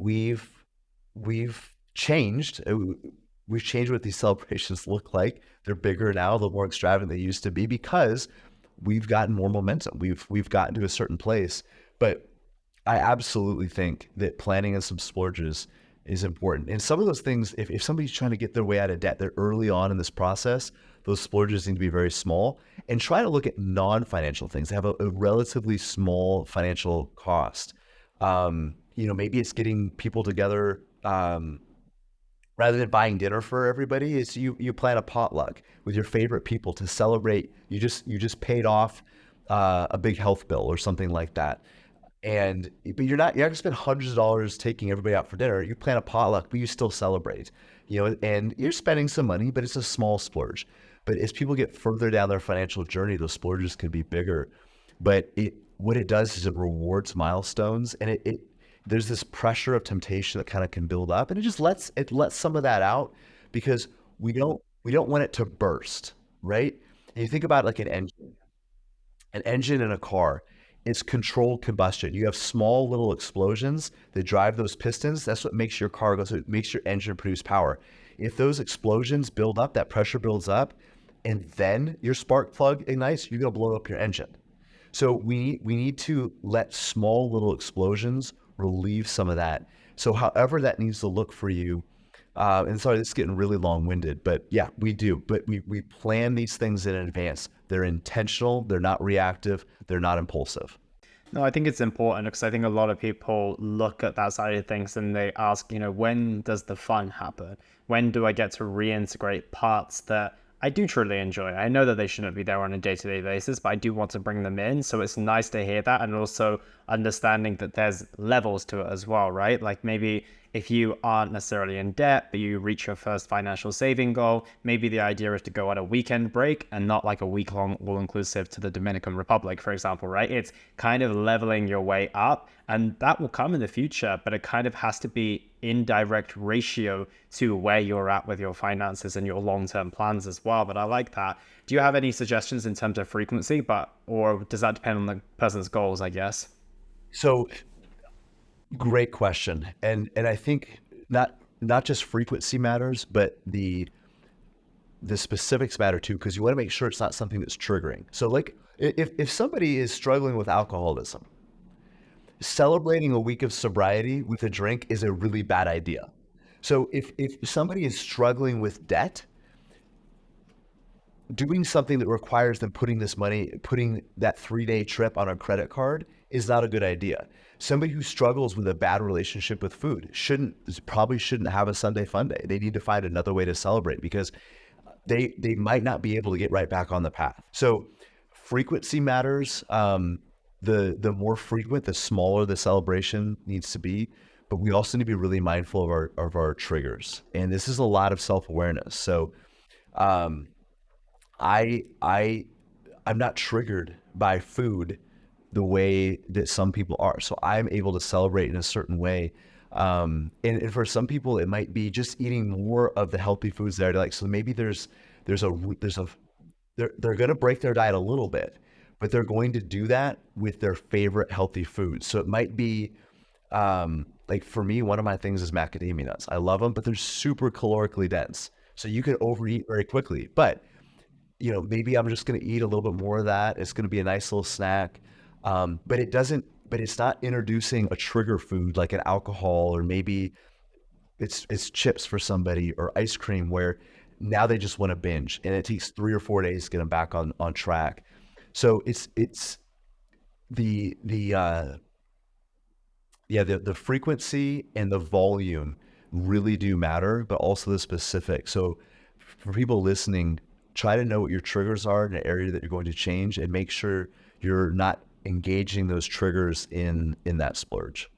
changed. We've changed what these celebrations look like. They're bigger now, a little more extravagant than they used to be because we've gotten more momentum. We've gotten to a certain place. But I absolutely think that planning and some splurges is important. And some of those things, if somebody's trying to get their way out of debt, they're early on in this process, those splurges need to be very small, and try to look at non-financial things that have a relatively small financial cost. Maybe it's getting people together, rather than buying dinner for everybody. It's you plan a potluck with your favorite people to celebrate. You just paid off a big health bill or something like that. But you're not gonna spend hundreds of dollars taking everybody out for dinner. You plan a potluck, but you still celebrate, and you're spending some money, but it's a small splurge. But as people get further down their financial journey, those splurges can be bigger. But what it does is it rewards milestones, and there's this pressure of temptation that kind of can build up, and it lets some of that out because we don't we don't want it to burst, right? And you think about like an engine in a car, it's controlled combustion. You have small little explosions that drive those pistons. That's what makes your car go. So it makes your engine produce power. If those explosions build up, that pressure builds up, and then your spark plug ignites, you're gonna blow up your engine. So we need to let small little explosions relieve some of that. So however that needs to look for you, and sorry, this is getting really long-winded, but yeah, we do. But we plan these things in advance. They're intentional. They're not reactive. They're not impulsive. No, I think it's important because I think a lot of people look at that side of things and they ask, when does the fun happen? When do I get to reintegrate parts that I do truly enjoy? I know that they shouldn't be there on a day-to-day basis, but I do want to bring them in. So it's nice to hear that, and also understanding that there's levels to it as well, right? Like maybe if you aren't necessarily in debt, but you reach your first financial saving goal, maybe the idea is to go on a weekend break and not like a week-long all-inclusive to the Dominican Republic, for example, right? It's kind of leveling your way up, and that will come in the future, but it kind of has to be in direct ratio to where you're at with your finances and your long-term plans as well. But I like that. Do you have any suggestions in terms of frequency, or does that depend on the person's goals, I guess? So great question. And I think not just frequency matters, but the specifics matter too, because you want to make sure it's not something that's triggering. So like if somebody is struggling with alcoholism, celebrating a week of sobriety with a drink is a really bad idea. So if somebody is struggling with debt, doing something that requires them putting that 3-day trip on a credit card is not a good idea. Somebody who struggles with a bad relationship with food probably shouldn't have a Sunday fun day. They need to find another way to celebrate, because they might not be able to get right back on the path. So frequency matters. The more frequent, the smaller the celebration needs to be. But we also need to be really mindful of our triggers. And this is a lot of self-awareness. So I'm not triggered by food the way that some people are. So I'm able to celebrate in a certain way. And for some people, it might be just eating more of the healthy foods that I like. So maybe they're going to break their diet a little bit, but they're going to do that with their favorite healthy foods. So it might be, like for me, one of my things is macadamia nuts. I love them, but they're super calorically dense. So you can overeat very quickly, but maybe I'm just going to eat a little bit more of that. It's going to be a nice little snack. But it's not introducing a trigger food like an alcohol, or maybe it's chips for somebody, or ice cream, where now they just want to binge, and it takes 3 or 4 days to get them back on track. So it's the frequency and the volume really do matter, but also the specifics. So for people listening, try to know what your triggers are in an area that you're going to change, and make sure you're not engaging those triggers in that splurge.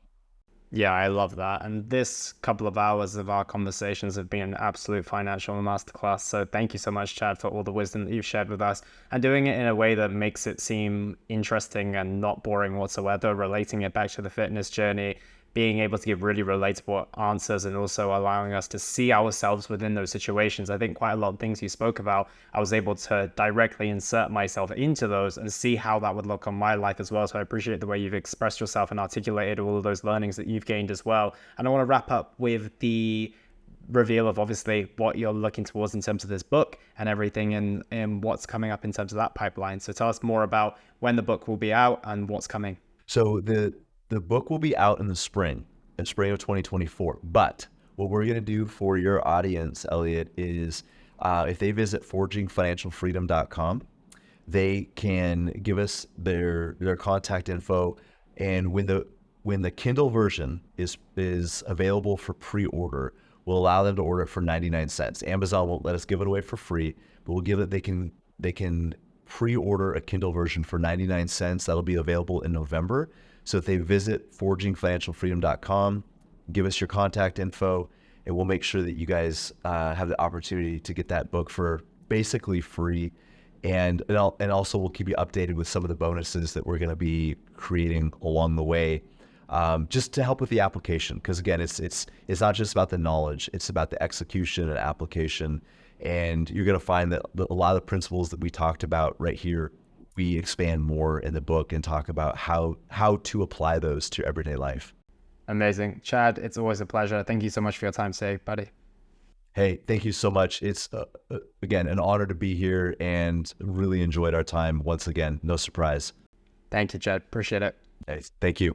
Yeah, I love that. And this couple of hours of our conversations have been an absolute financial masterclass. So thank you so much, Chad, for all the wisdom that you've shared with us, and doing it in a way that makes it seem interesting and not boring whatsoever, relating it back to the fitness journey, being able to give really relatable answers, and also allowing us to see ourselves within those situations. I think quite a lot of things you spoke about, I was able to directly insert myself into those and see how that would look on my life as well. So I appreciate the way you've expressed yourself and articulated all of those learnings that you've gained as well. And I want to wrap up with the reveal of obviously what you're looking towards in terms of this book and everything, and what's coming up in terms of that pipeline. So tell us more about when the book will be out and what's coming. So the book will be out in the spring of 2024. But what we're going to do for your audience, Elliot, is if they visit forgingfinancialfreedom.com, they can give us their contact info. And when the Kindle version is available for pre-order, we'll allow them to order it for 99 cents. Amazon won't let us give it away for free, but we'll give it. They can pre-order a Kindle version for 99 cents. That'll be available in November. So if they visit forgingfinancialfreedom.com, give us your contact info, and we'll make sure that you guys have the opportunity to get that book for basically free. And also we'll keep you updated with some of the bonuses that we're going to be creating along the way, just to help with the application. Because again, it's not just about the knowledge; it's about the execution and application. And you're going to find that a lot of the principles that we talked about right here, we expand more in the book and talk about how to apply those to everyday life. Amazing. Chad, it's always a pleasure. Thank you so much for your time today, buddy. Hey, thank you so much. It's, again, an honor to be here and really enjoyed our time once again. No surprise. Thank you, Chad. Appreciate it. Hey, thank you.